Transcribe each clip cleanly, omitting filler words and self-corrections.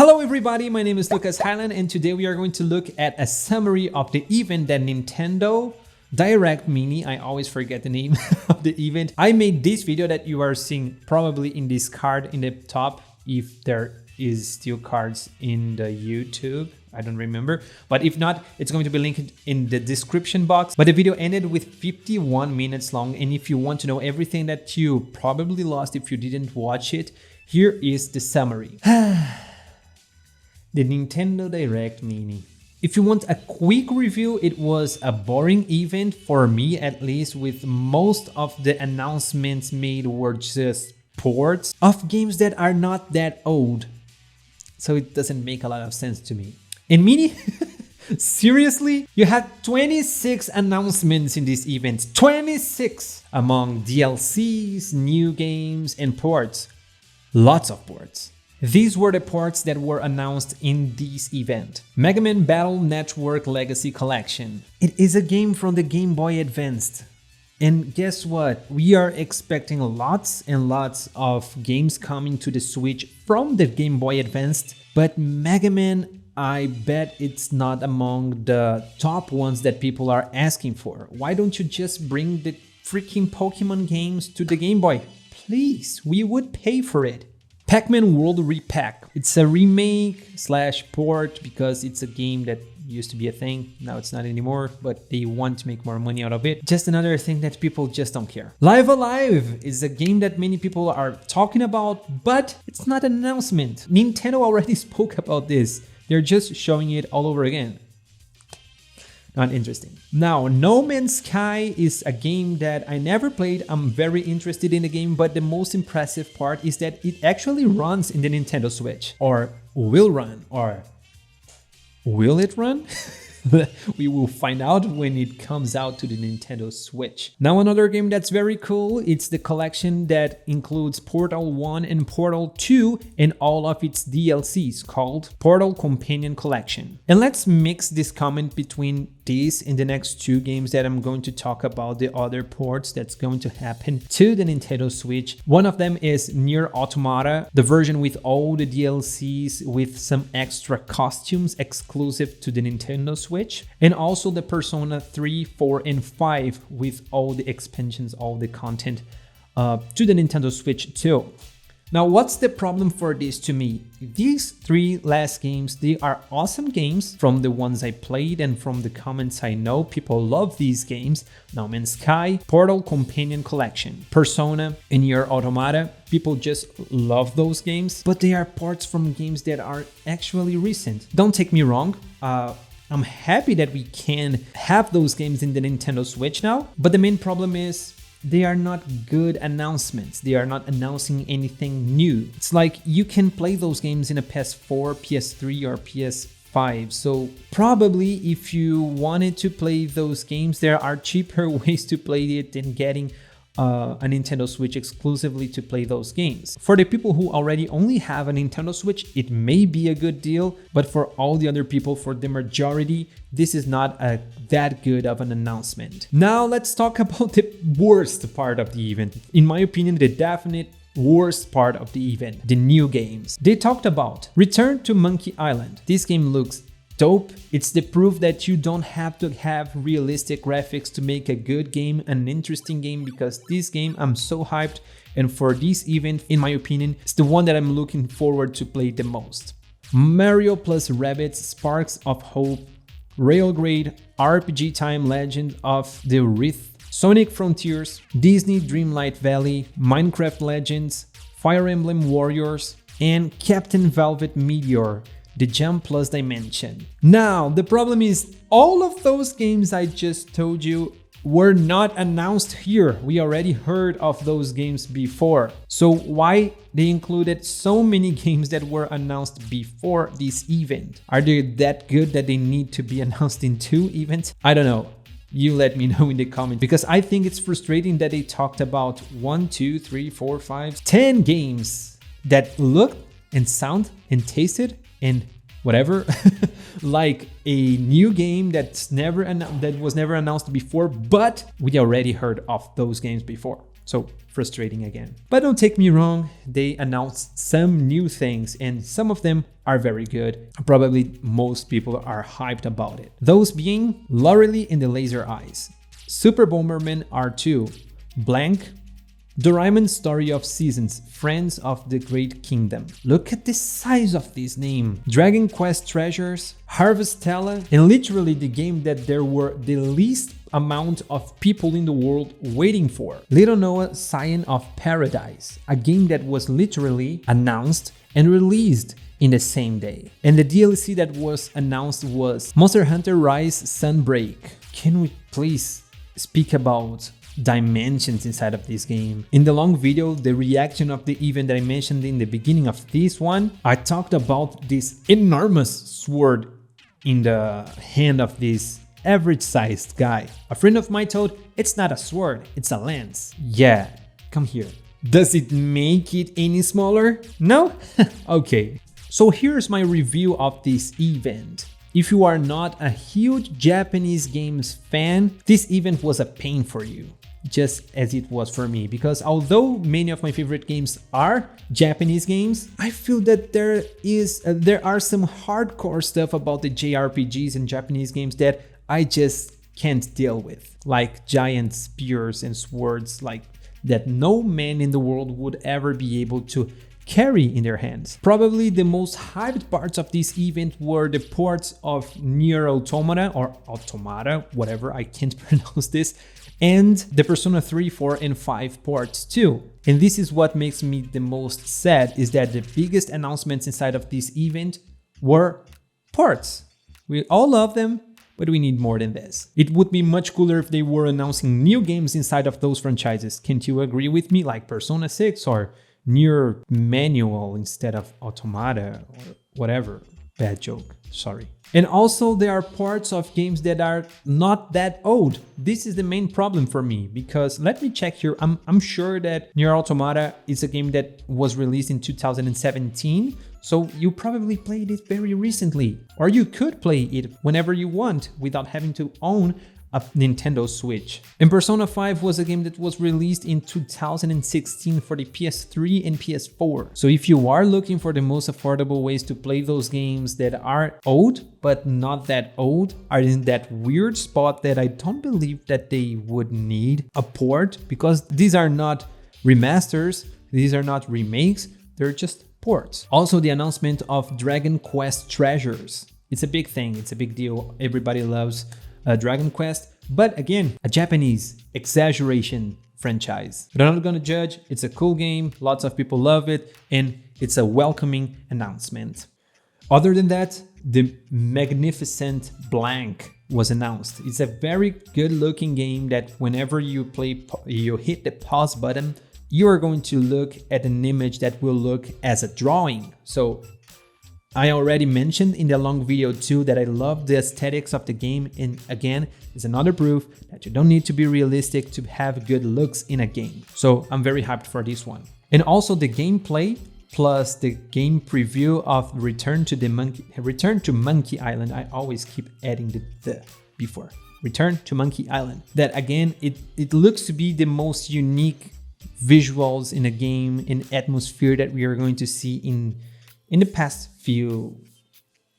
Hello everybody, my name is Lucas Highland and today we are going to look at a summary of the event that Nintendo Direct Mini. I always forget the name of the event. I made this video that you are seeing probably in this card in the top, if there is still cards in the YouTube. I don't remember, but if not, it's going to be linked in the description box. But the video ended with 51 minutes long, and if you want to know everything that you probably lost if you didn't watch it, here is the summary. The Nintendo Direct Mini. If you want a quick review, it was a boring event for me, at least, with most of the announcements made were just ports of games that are not that old. So it doesn't make a lot of sense to me. In Mini, seriously? You had 26 announcements in this event. 26! Among DLCs, new games, and ports. Lots of ports. These were the ports that were announced in this event. Mega Man Battle Network Legacy Collection. It is a game from the Game Boy Advance. And guess what? We are expecting lots and lots of games coming to the Switch from the Game Boy Advance. But Mega Man, I bet it's not among the top ones that people are asking for. Why don't you just bring the freaking Pokemon games to the Game Boy? Please, we would pay for it. Pac-Man World Repack. It's a remake slash port because it's a game that used to be a thing. Now it's not anymore, but they want to make more money out of it. Just another thing that people just don't care. Live Alive is a game that many people are talking about, but it's not an announcement. Nintendo already spoke about this. They're just showing it all over again. Not interesting. Now, No Man's Sky is a game that I never played. I'm very interested in the game, but the most impressive part is that it actually runs in the Nintendo Switch. Or will run. Or will it run? We will find out when it comes out to the Nintendo Switch. Now another game that's very cool, it's the collection that includes Portal 1 and Portal 2 and all of its DLCs, called Portal Companion Collection. And let's mix this comment between these in the next two games that I'm going to talk about, the other ports that's going to happen to the Nintendo Switch. One of them is NieR Automata, the version with all the DLCs with some extra costumes exclusive to the Nintendo Switch, and also the Persona 3, 4, and 5 with all the expansions, all the content to the Nintendo Switch too. Now, what's the problem for this to me? These three last games, they are awesome games from the ones I played and from the comments I know. People love these games. No Man's Sky, Portal Companion Collection, Persona, and NieR Automata. People just love those games, but they are ports from games that are actually recent. Don't take me wrong. I'm happy that we can have those games in the Nintendo Switch now, but the main problem is they are not good announcements. They are not announcing anything new. It's like you can play those games in a PS4, PS3, or PS5. So probably if you wanted to play those games, there are cheaper ways to play it than getting a Nintendo Switch exclusively to play those games. For the people who already only have a Nintendo Switch, it may be a good deal, but for all the other people, for the majority, this is not that good of an announcement. Now let's talk about the worst part of the event. In my opinion, the definite worst part of the event, the new games. They talked about Return to Monkey Island. This game looks dope. It's the proof that you don't have to have realistic graphics to make a good game, an interesting game, because this game, I'm so hyped, and for this event, in my opinion, it's the one that I'm looking forward to play the most. Mario plus Rabbids Sparks of Hope, Railgrade, RPG Time Legend of the Wreath, Sonic Frontiers, Disney Dreamlight Valley, Minecraft Legends, Fire Emblem Warriors, and Captain Velvet Meteor, the Jump Plus Dimension. Now, the problem is all of those games I just told you were not announced here. We already heard of those games before. So why they included so many games that were announced before this event? Are they that good that they need to be announced in two events? I don't know. You let me know in the comments, because I think it's frustrating that they talked about 1, 2, 3, 4, 5, 10 games that looked and sound and tasted and whatever like a new game that was never announced before, but we already heard of those games before. So frustrating again. But don't take me wrong, they announced some new things and some of them are very good. Probably most people are hyped about it. Those being Lorelei and the Laser Eyes, Super Bomberman R2, Blank, Doraemon Story of Seasons, Friends of the Great Kingdom. Look at the size of this name. Dragon Quest Treasures, Harvestella, and literally the game that there were the least amount of people in the world waiting for. Little Noah Scion of Paradise, a game that was literally announced and released in the same day. And the DLC that was announced was Monster Hunter Rise Sunbreak. Can we please speak about dimensions inside of this game? In the long video, the reaction of the event that I mentioned in the beginning of this one, I talked about this enormous sword in the hand of this average-sized guy. A friend of mine told, it's not a sword, it's a lance. Yeah, come here. Does it make it any smaller? No? Okay. So here's my review of this event. If you are not a huge Japanese games fan, this event was a pain for you, just as it was for me, because although many of my favorite games are Japanese games, I feel that there are some hardcore stuff about the JRPGs and Japanese games that I just can't deal with, like giant spears and swords like that no man in the world would ever be able to carry in their hands. Probably the most hyped parts of this event were the ports of NieR Automata or Automata, whatever, I can't pronounce this, and the Persona 3, 4, and 5 ports too. And this is what makes me the most sad, is that the biggest announcements inside of this event were ports. We all love them, but we need more than this. It would be much cooler if they were announcing new games inside of those franchises. Can't you agree with me? Like Persona 6 or NieR Manual instead of Automata or whatever. Bad joke, sorry. And also there are parts of games that are not that old. This is the main problem for me, because let me check here. I'm sure that NieR Automata is a game that was released in 2017. So you probably played it very recently, or you could play it whenever you want without having to own a Nintendo Switch. And Persona 5 was a game that was released in 2016 for the PS3 and PS4. So if you are looking for the most affordable ways to play those games that are old, but not that old, are in that weird spot that I don't believe that they would need a port, because these are not remasters, these are not remakes, they're just ports. Also, the announcement of Dragon Quest Treasures. It's a big thing, it's a big deal. Everybody loves Dragon Quest, but again, a Japanese exaggeration franchise. But I'm not gonna judge, it's a cool game, lots of people love it, and it's a welcoming announcement. Other than that, the magnificent Blank was announced. It's a very good looking game that whenever you hit the pause button, you are going to look at an image that will look as a drawing. So I already mentioned in the long video too that I love the aesthetics of the game, and again, it's another proof that you don't need to be realistic to have good looks in a game. So I'm very hyped for this one. And also the gameplay plus the game preview of Return to Monkey Island. I always keep adding the before. Return to Monkey Island. That again, it looks to be the most unique visuals in a game, in atmosphere that we are going to see in the past few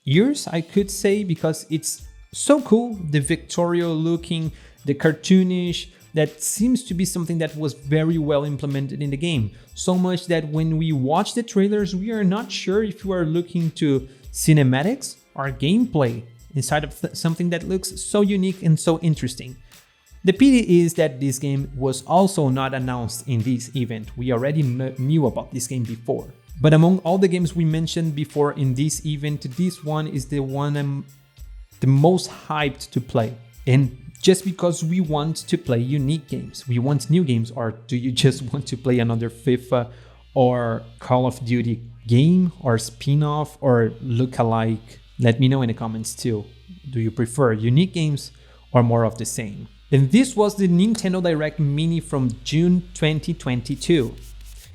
years, I could say, because it's so cool. The Victoria looking, the cartoonish, that seems to be something that was very well implemented in the game. So much that when we watch the trailers, we are not sure if we are looking to cinematics or gameplay inside of something that looks so unique and so interesting. The pity is that this game was also not announced in this event. We already knew about this game before. But among all the games we mentioned before in this event, this one is the one I'm the most hyped to play. And just because we want to play unique games, we want new games, or do you just want to play another FIFA or Call of Duty game or spin-off or look-alike? Let me know in the comments too. Do you prefer unique games or more of the same? And this was the Nintendo Direct Mini from June 2022.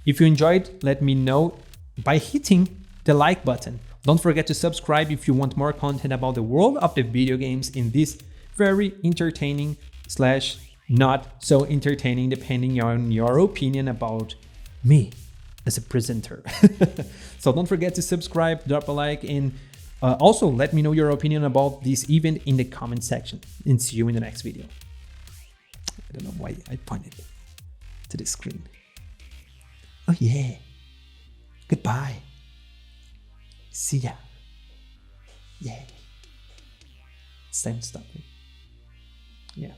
If you enjoyed, let me know by hitting the like button. Don't forget to subscribe if you want more content about the world of the video games in this very entertaining / not so entertaining depending on your opinion about me as a presenter. So don't forget to subscribe, drop a like, and also let me know your opinion about this event in the comment section, and see you in the next video. I don't know why I pointed to the screen. Oh yeah. Goodbye. See ya. Yeah. It's time to stop. Yeah.